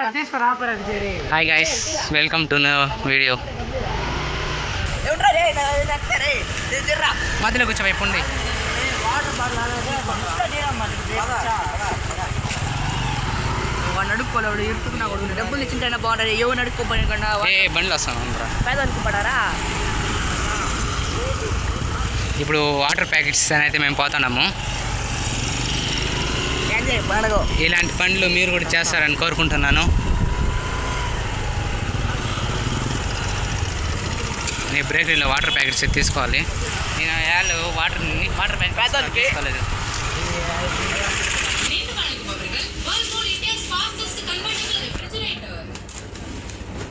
Hi guys, welcome to video. మధ్యలో కూర్చోవైపుండి. నడుక్కోలేడు ఇరుతున్నా కొడుకు డబ్బులు ఇచ్చింటైనా బాగుంటుంది. ఎవరు నడుక్కోపోయి కన్నా బండ్లు వస్తాను పేద అనుకుంటారా. ఇప్పుడు వాటర్ ప్యాకెట్స్ అని అయితే మేము పోతున్నాము. ఇలాంటి పనులు మీరు కూడా చేస్తారని కోరుకుంటున్నాను. నీ బ్రేకరీలో వాటర్ ప్యాకెట్స్ తీసుకోవాలి. నేను వాళ్ళు వాటర్ ప్యాకెట్ తీసుకోలేదు.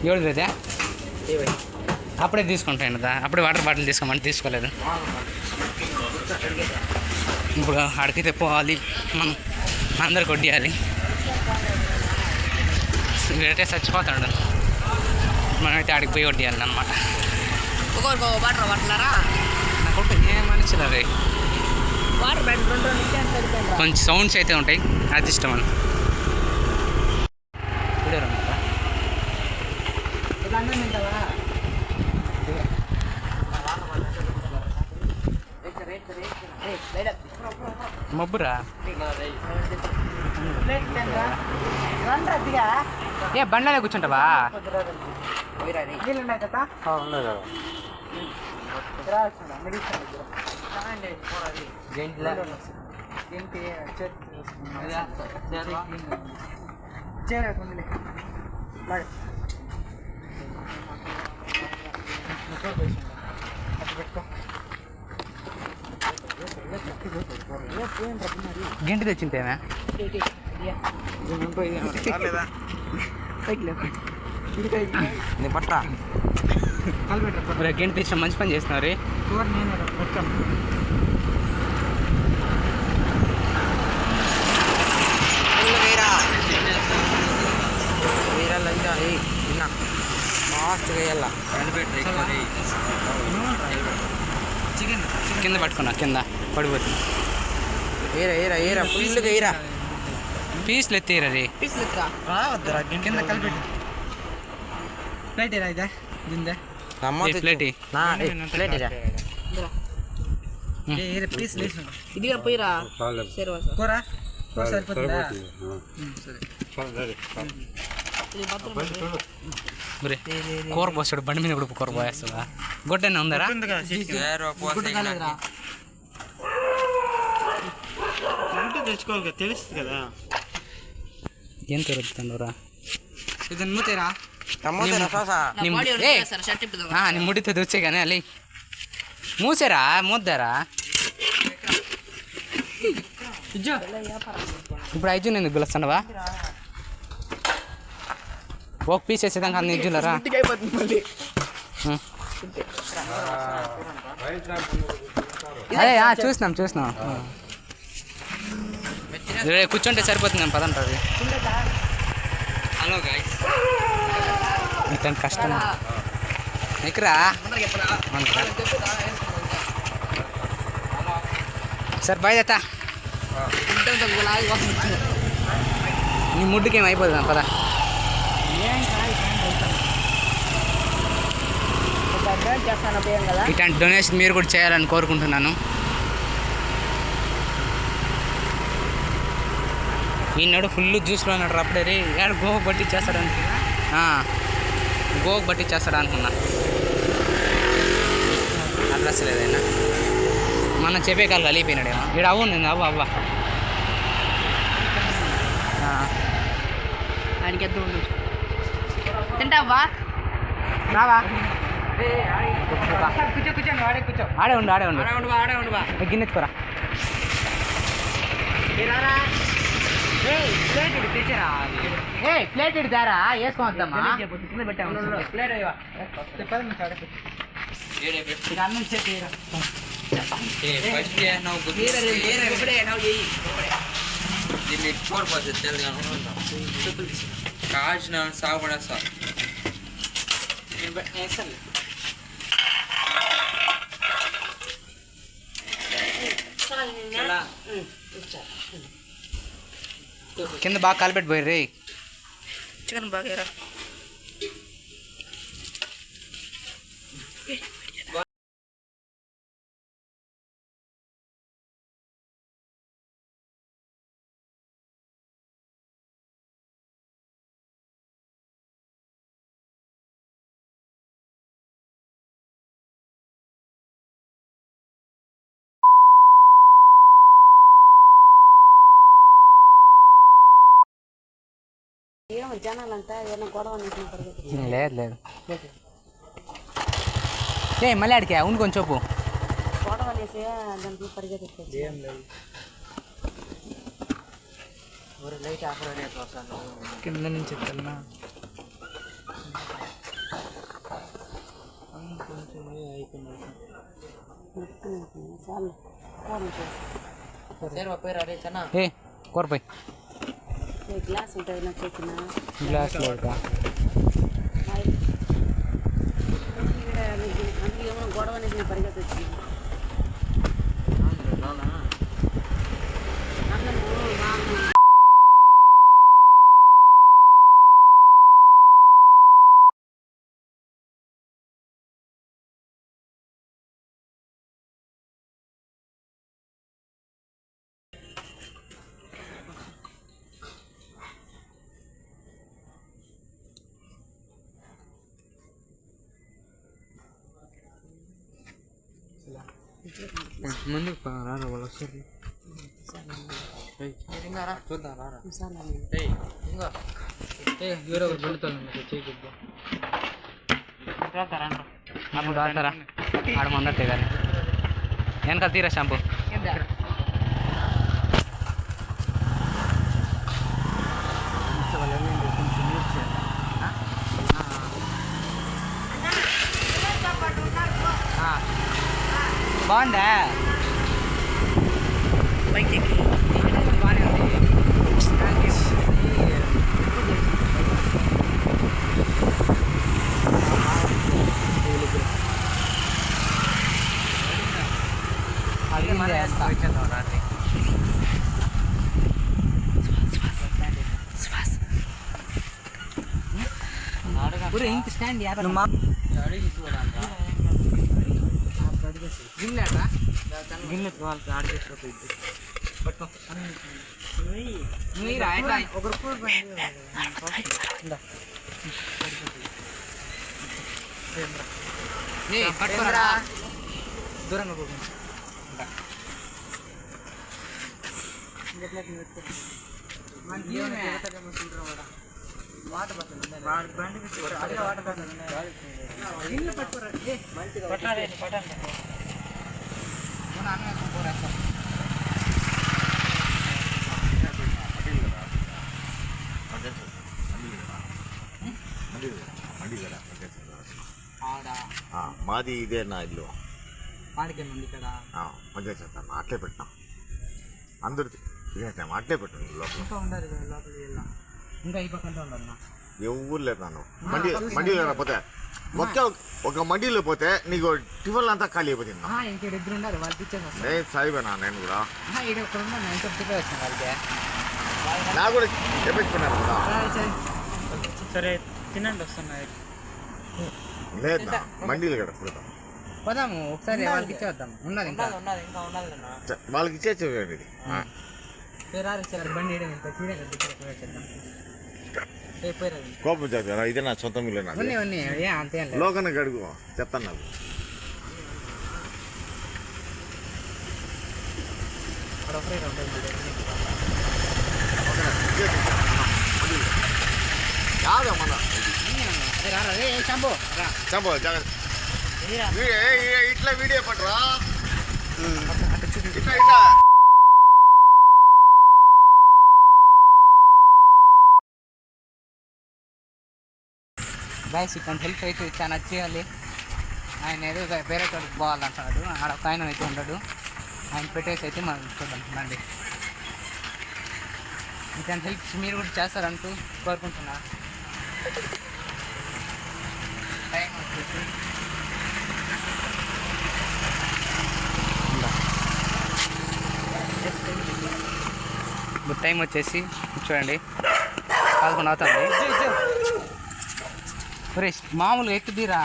ఎవరిది అదే? అప్పుడే తీసుకుంటాను కదా, అప్పుడే వాటర్ బాటిల్ తీసుకోమని తీసుకోలేదు. ఇప్పుడు అడిగితే పోవాలి, మనం అందరు కొట్టియాలి. వీడైతే చచ్చిపోతాడు, మనమైతే ఆడికి పోయి కొట్టియాలి అనమాట. వాటర్ పట్టలారా నాకు ఏం మనిషిలు అవి వాటర్ బ్యాటిల్ కొంచెం సౌండ్స్ అయితే ఉంటాయి, అది ఇష్టం అని. మబ్బురా ఏ బండ్లనే కూర్చుంటావా? గింటి తెచ్చింటేనా? పట్రా గింటి తెచ్చిన మంచి పని చేస్తున్నారు. కింద పట్టుకున్నా, కింద పడిపోతుంది. పీస్లు ఎత్తేరా రే, కింద కలిపెట్టి ప్లేట్ ఇదే ఇదిగా పోయిరా కూర పోస్తాడు బండి మీద ఇప్పుడు కూర పోయేస్తుందా? గొడ్డైనా ఉందరా? తెచ్చుకోవాలి, తెలుస్తుంది కదా. ఏం తిరుగుతుండరా నీ ముడితో దూచే కానీ అలి మూసారా మూద్దారా? ఇప్పుడు ఐజు నేను గులుస్తానవా? ఒక పీస్ వేసేదాకా అన్ని ఇజ్జులరా? అదే చూసినాం కూర్చుంటే సరిపోతుంది పదంటారు. హలో గైస్, ఇతను కష్టం ఎక్కరా సార్ బాయ్ దత్తా. నీ ముడ్డుకి ఏం అయిపోతుందా? పద. ఇట్లాంటి డొనేషన్ మీరు కూడా చేయాలని కోరుకుంటున్నాను. ఈనాడు ఫుల్ జ్యూస్లో ఉన్నాడు అప్పుడే రే. ఏడు గోకు పట్టించేస్తాడు గోకు పట్టించేస్తాడు అనుకున్నా. అడ్రస్ లేదైనా మనం చెప్పే కాళ్ళు కలిగిపోయినాడేమో. ఇక్కడ అవ్వండి అవ్వ ఆయనకి ఎంత ఉండు తింటావా? రావా? కూర్చో ఆడే ఉండు గిన్నెత్తుకోరా. ప్లేట్ ఇడతారా? వేసుకోవద్దమ్మా. కాజ్ నా సాగుబడా సార్ కింద బాగా కాలిపెట్టి పోయి రే. చికెన్ బాగా ఏమో జనాలంతా ఏమైనా గొడవ లేదు లేదు ఏ మళ్ళీ ఆడికి అవును కొంచెం చెప్పు గొడవ వేసి దానికి పరిగెత్తి ఏం లేదు ஒரு லைட் ஆஃப் பண்ணி வச்சாங்க కింద నుంచి తెల్లా కొంచెం అయిపోయింది చాలు సేర్వా పేరు అరే చనా ఏ కోరపోయి గ్లాస్ ఉంటుంది నాకు చెప్పిన గ్లాస్ లేదు అందుకే ఏమైనా గొడవ అనేది నేను పరిగెత్తి వచ్చింది అన్నము ముందుకు రారా వాళ్ళు వస్తారు చూద్దాం రారా ఇంకా ఎవరో ఒకరు పెడతాను చేయకూడదు అప్పుడు రాస్తారా ఆడ ముందట్టే కానీ వెనకాల తీరా షాంపూ బాగుందా బైక్ ఎక్కి బాగానే ఉంది ఇంక స్టాండ్ గిన్నె గిన్నె వాళ్ళకి ఆడ చేసుకోపోయింది పట్టుకో ఒకరు పట్టుకోరా దూరంగా పోకుండా వాటర్ మాది ఇదే నా ఇల్లు వాడికేమండి ఇక్కడ పంచాయతీ అట్లే పెట్టినాం అందరిది ఇదే అట్లే పెట్టాను లోపల ఇంకా ఉండాలి లోపల ఇంకా ఈ పక్కన ఉండాలన్నా ఎవరు లేదు నన్ను మండీలో పోతే మొత్తం ఒక మండీలో పోతే నీకు టిఫిన్లు అంతా ఖాళీ అయిపోతుంది ఇంకా ఇద్దరు ఉండాలి వాళ్ళకి ఇచ్చేసి నేను సాయిపోయినా నేను కూడా ఇక్కడ ఒకరు ఉన్నాను నేను చెప్పి వచ్చాను వాళ్ళకి నాకు కూడా చెప్పించుకున్నాను కదా సరే తినండి వస్తున్నాయి లేదు నా మండీలు కదా పెడతాం పోదాము ఒకసారి వాళ్ళకి ఇచ్చేద్దాం ఉన్నది ఇంకా వాళ్ళకి ఇచ్చేది బండి చేద్దాం కోపం చేస్తారా ఇదే నా సొంతం ఇల్లు నాకు అంతే లోకన గడుగు చెప్తాను నాకు మన చంపో జాగ్రత్త ఇట్లా వీడియో పట్టరా ఇట్లా ఇట్లా గైస్ ఇక్కడ హెల్ప్ అయితే చాలా చేయాలి ఆయన ఏదో వేరే చోటుకి పోవాలంటున్నాడు ఆడ ఒక ఆయన అయితే ఉన్నాడు ఆయన పెట్టేసి అయితే మనం చూద్దాం రండి ఇట్లాంటి హెల్ప్ మీరు కూడా చేస్తారంటూ కోరుకుంటున్నా టైం వచ్చేసి ఇప్పుడు టైం వచ్చేసి చూడండి 11 అవుతుంది. ఒరే మామూలుగా ఎక్కుదీరా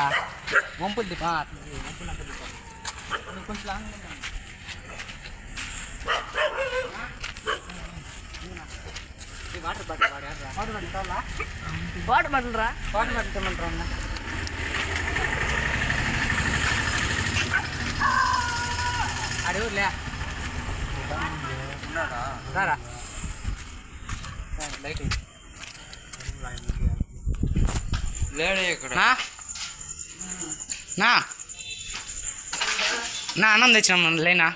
వంపులు దిపా కొంచెం long water bottle water bottle రా. తెమ్మంటారా అన్న? అడవులే రారా లైట్ లేడే ఇక్కడ నా అన్నం తెచ్చినాం లేనా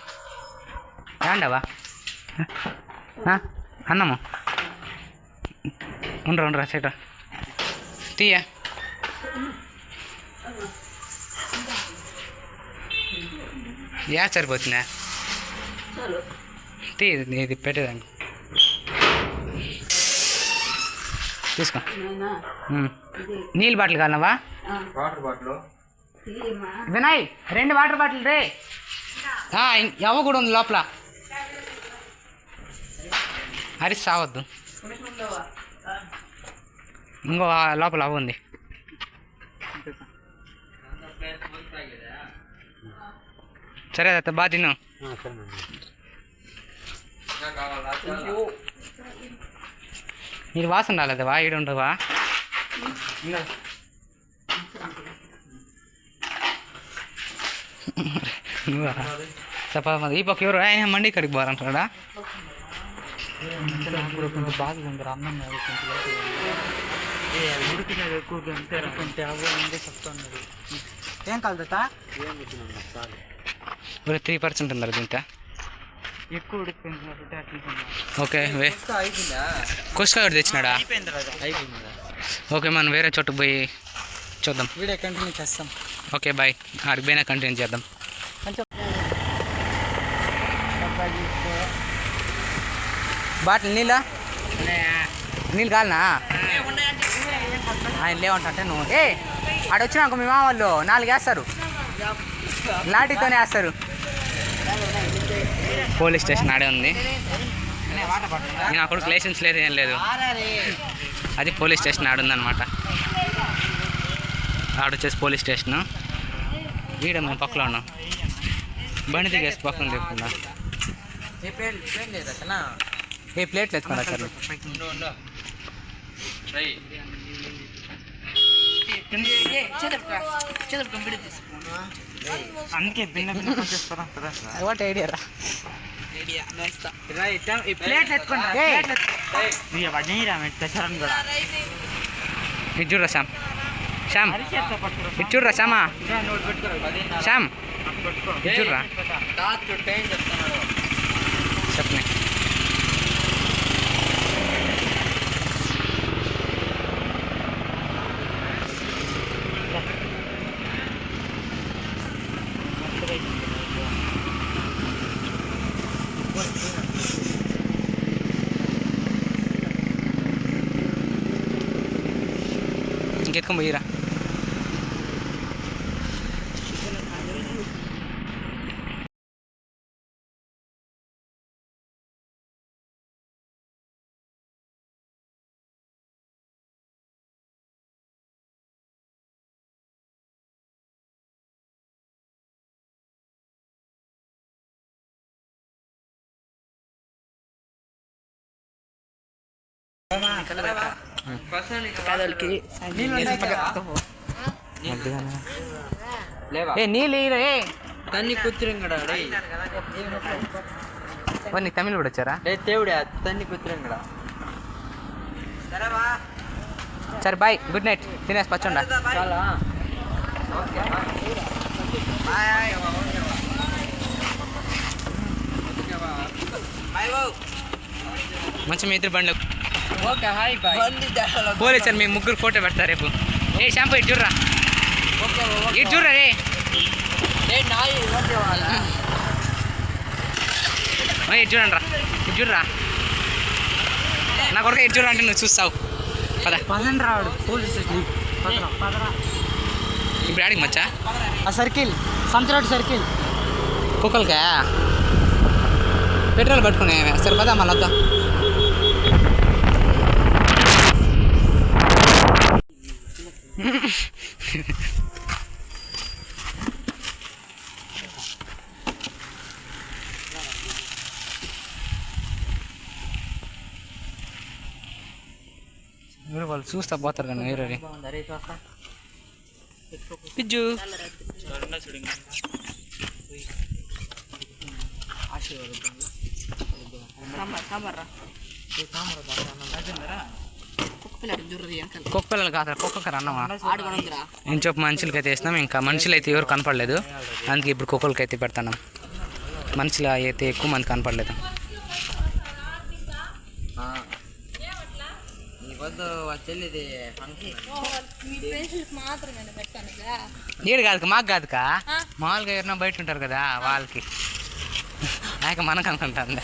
ఏండవా అన్నము ఉండరా చేట తీయ యా సరిపోతుందా తీ ఇది పెట్టేదాన్ని తీసుకో. నీళ్ళు బాటిల్ కావాలవా? Water bottle Vinay 2 water bottle రే. ఎవ కూడా ఉంది లోపల. హరిస్ సావద్దు. ఇంకో లోపల అవ్వ ఉంది. సరే అత్త బాగా తిను. మీరు వాసన రాలేదవా? ఈడు ఉండవా? చెప్ప ఈ పక్క ఎవరు ఆయన మండి ఇక్కడికి పోరంటాడా? కొంచెం బాగా ఉంది అన్నం ఉడికినది ఎక్కువ కొంచెం అవ్వండి చెప్తున్నది. ఏం కలుగుతా 3% ఉన్నారు దీంతో ఎక్కువ ఉడికిపోయింది. ఓకే కుష్కా ఒకటి తెచ్చినాడా? ఓకే మనం వేరే చోటుకు పోయి చూద్దాం. వీడియో కంటిన్యూ చేస్తాం. Okay bye. ఆడికి పోయినా కంటిన్యూ చేద్దాం. బాటిల్ నీళ్ళ నీళ్ళు కాలనా? ఆయన లేవంటే నువ్వు ఆడొచ్చినాక మీ మామ వాళ్ళు 4 వేస్తారు, లాఠీతోనే వేస్తారు. పోలీస్ స్టేషన్ ఆడే ఉంది. నేను అక్కడ లైసెన్స్ లేదు ఏం లేదు. అది పోలీస్ స్టేషన్ ఆడుందనమాట. ఆడొచ్చేసి పోలీస్ స్టేషను. వీడ మేము పక్కలో ఉన్నాం. బండి దిగేసి పక్కన లేకుండా ప్లేట్లు ఎత్తుకున్నా సార్. అందుకే వాట్ ఐడియా రా. ఇది చూడరా శ్యామ్, ఇది చూడరా శ్యామా, శ్యామ్ ఇది చూడరా చెప్పనే. ఇంకెత్తుకొని పోయిరా. నీళ్ళు తన్ని కూర్చుంగడా నీకు తమిళ్ కూడా వచ్చారా? తేవుడా తన్ని కూర్చుంగడా. సరే బాయ్, గుడ్ నైట్. తినేసి పచ్చండా. మంచి మీ ఇద్దరు బండ్లు. Okay hi bye. పోలీసారు మీ ముగ్గురు ఫోటో పెడతారు రేపు. షాంపూ ఇటు చూడరా, ఇటు చూడరా రే. ఇటు చూడండి రా, ఇటు చూడరా. నా కొరకు ఇటు చూడరా అంటే నువ్వు చూస్తావు పద. పదండి రాడు పోలీస్ స్టేషన్. ఇప్పుడు ఆడికి మచ్చా ఆ సర్కిల్, సంతరాడు సర్కిల్. కుక్కలకా పెట్రోల్ పట్టుకునే సరే పదా మళ్ళీ వద్దాం. వాళ్ళు చూస్తా పోతారు కానీ వేరే పిజ్జు కుక్క పిల్లలు కాదు కుక్కకి అన్నమా నేను చెప్పు మనుషులకి అయితే వేసినాం. ఇంకా మనుషులు అయితే ఎవరు కనపడలేదు, అందుకే ఇప్పుడు కుక్కలకి అయితే పెడతాను. మనుషులు అయితే ఎక్కువ మంది కనపడలేదు. నీడు కాదు మాకు కాదుకా, మామూలుగా ఎవరైనా బయట ఉంటారు కదా వాళ్ళకి, నాక మనకు అనుకుంటుంది.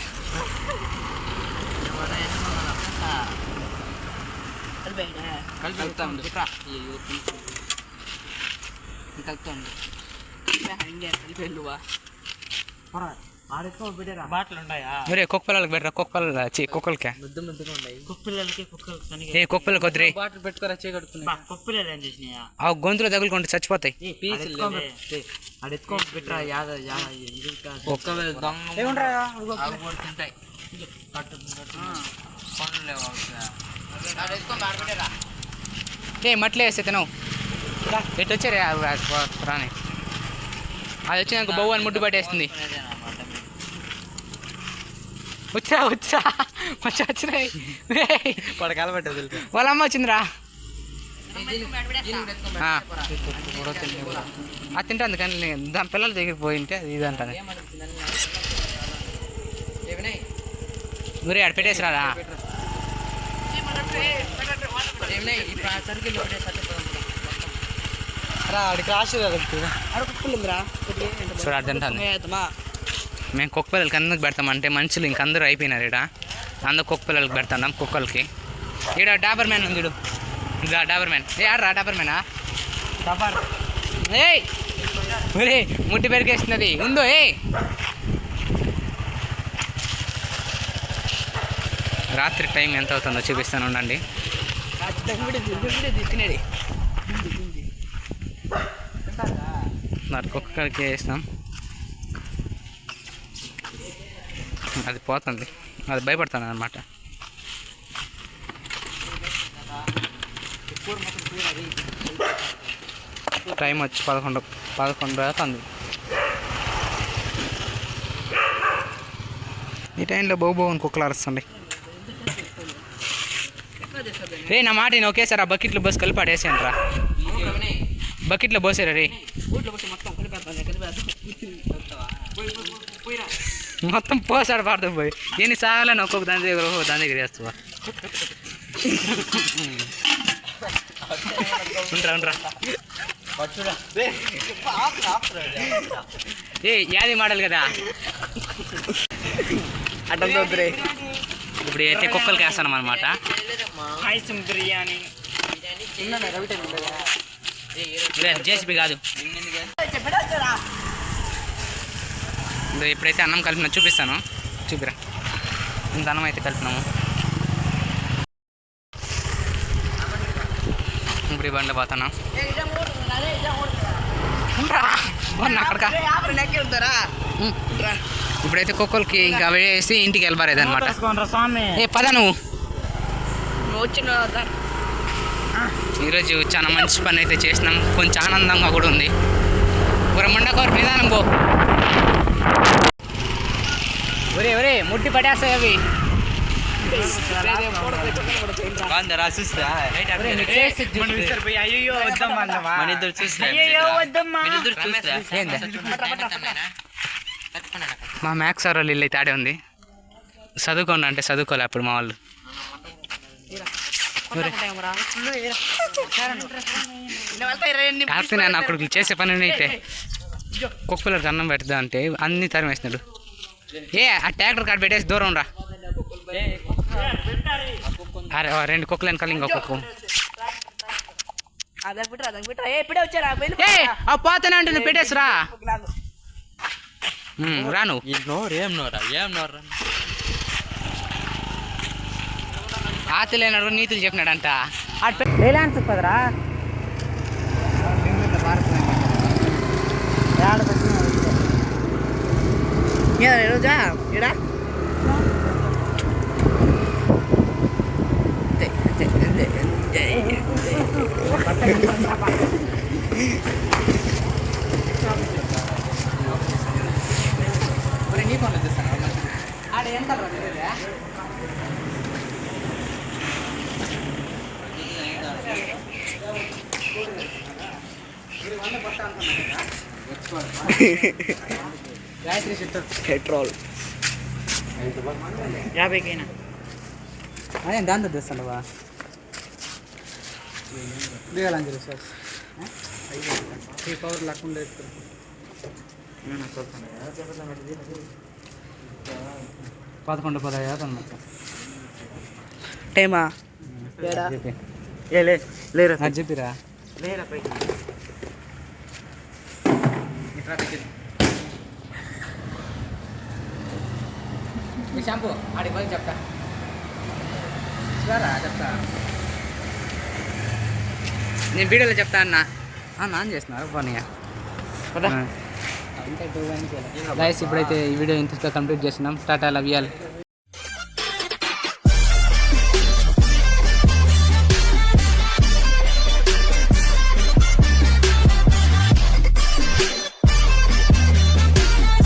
ఒరే కుక్క పిల్లలకి పెట్టరా, కుక్క పిల్లలు కుక్కలకే ఏ కుక్క పిల్లలకి వద్దురే, ఆ గొంతులో తగులుకుంటే చచ్చిపోతాయి. ఏ మట్లే వేస్తే తినవు ఎటు వచ్చారే రాని, అది వచ్చినాక బౌ అని ముడ్డు పట్టేస్తుంది. వచ్చా వచ్చా వచ్చా వచ్చినాయి వాళ్ళ అమ్మ వచ్చిందిరా, అది తింటాను కానీ దాని పిల్లల దగ్గర పోయింటే అది ఇది అంటాను. ఊరే ఆడ పెట్టేసిరారా, చూడ అది తింటాను. మేము కుక్క పిల్లలకి ఎందుకు పెడతామంటే మనుషులు ఇంకందరూ అయిపోయినారు ఇక్కడ, అందరూ కుక్క పిల్లలకి పెడతాం. కుక్కలకి ఇక్కడ డాబర్ మ్యాన్ ఉంది చూడు, డాబర్ మ్యాన్ ఏ ఆడరా డాబర్ మ్యానా ఏ ఒరే ముడ్డు పెరిగేస్తున్నది ఉందో ఏ. రాత్రి టైం ఎంత అవుతుందో చూపిస్తాను ఉండండి. మరి కుక్కలకి వేస్తాం, అది పోతుంది, అది భయపడతాను అన్నమాట. టైం వచ్చి 11 అవుతుంది. ఈ టైంలో బోని కుక్కలు అరుస్తుంది. రే నా మాట నేను ఒకేసారి ఆ బకెట్లో బస్సు కలిపి ఆడేసాను రా, బకెట్లో పోసారా రే మొత్తం పోసాడు పడతాం పోయి ఎన్ని సాగాలని ఒక్కొక్క దాని దగ్గర వేస్తావా. ఉండరా ఏ యాది మాడలు కదా అడ్డంతో ఇప్పుడు అయితే కుక్కలకి వేస్తాను అనమాట. జేసీబీ కాదు, ఇప్పుడైతే అన్నం కలిపిన చూపిస్తాను, చూపిరా. ఇంత అన్నం అయితే కలిపినాము. ఇప్పుడు ఈ బండి పోతున్నాం ఇప్పుడైతే కుక్కలకి ఇంకా వేసి ఇంటికి వెళ్ళబారేది అనమాట. ఏ పద నువ్వు ఈరోజు చాలా మంచి పని అయితే చేసినాం, కొంచెం ఆనందంగా కూడా ఉంది. మండకోరు నిదానం పో, ఒరే ఒరే ముట్టి పడేస్తాయి అవి. మా మ్యాథ్స్ సార్ వాళ్ళు ఇల్లు అయితే ఆడే ఉంది. చదువుకోండి అంటే చదువుకోలే అప్పుడు మా వాళ్ళు. కాకపోతే నేను అప్పుడు చేసే పని అయితే కుక్క పిల్లలకి అన్నం పెడతా అంటే అన్ని తరిమేసినాడు. ఏ ఆ ట్రాక్టర్ కాడ పెట్టేసి దూరం రా. అరే 2 కుక్కలు వెనకాల ఇంకో కుక్క పోతానే అంటే నువ్వు పెట్టేసిరా రా నువ్వు. ఆతలేనాడు నీతులు చెప్పినాడంట రిలయన్స్ కదరా. రోజా ఇడా నీ పనులు చేస్తాను ఆడ ఎంత పెట్రోల్ 50కైనా అదే దాంతో తెస్తానువా దిగాలని తెలుసు సార్ ఈ పవర్ లేకుండా 11:15 అన్నమాట టైమా లేరా అది చెప్పిరా లేరా పైకి మీ షాంపూ ఆడికి పోయి చెప్తా సరే చెప్తా నేను వీడియోలో చెప్తా అన్న నాన్ చేస్తున్నారు పని గైస్ ఇప్పుడైతే ఈ వీడియో ఇంతగా కంప్లీట్ చేస్తున్నాం టాటా లవ్ యూ ఆల్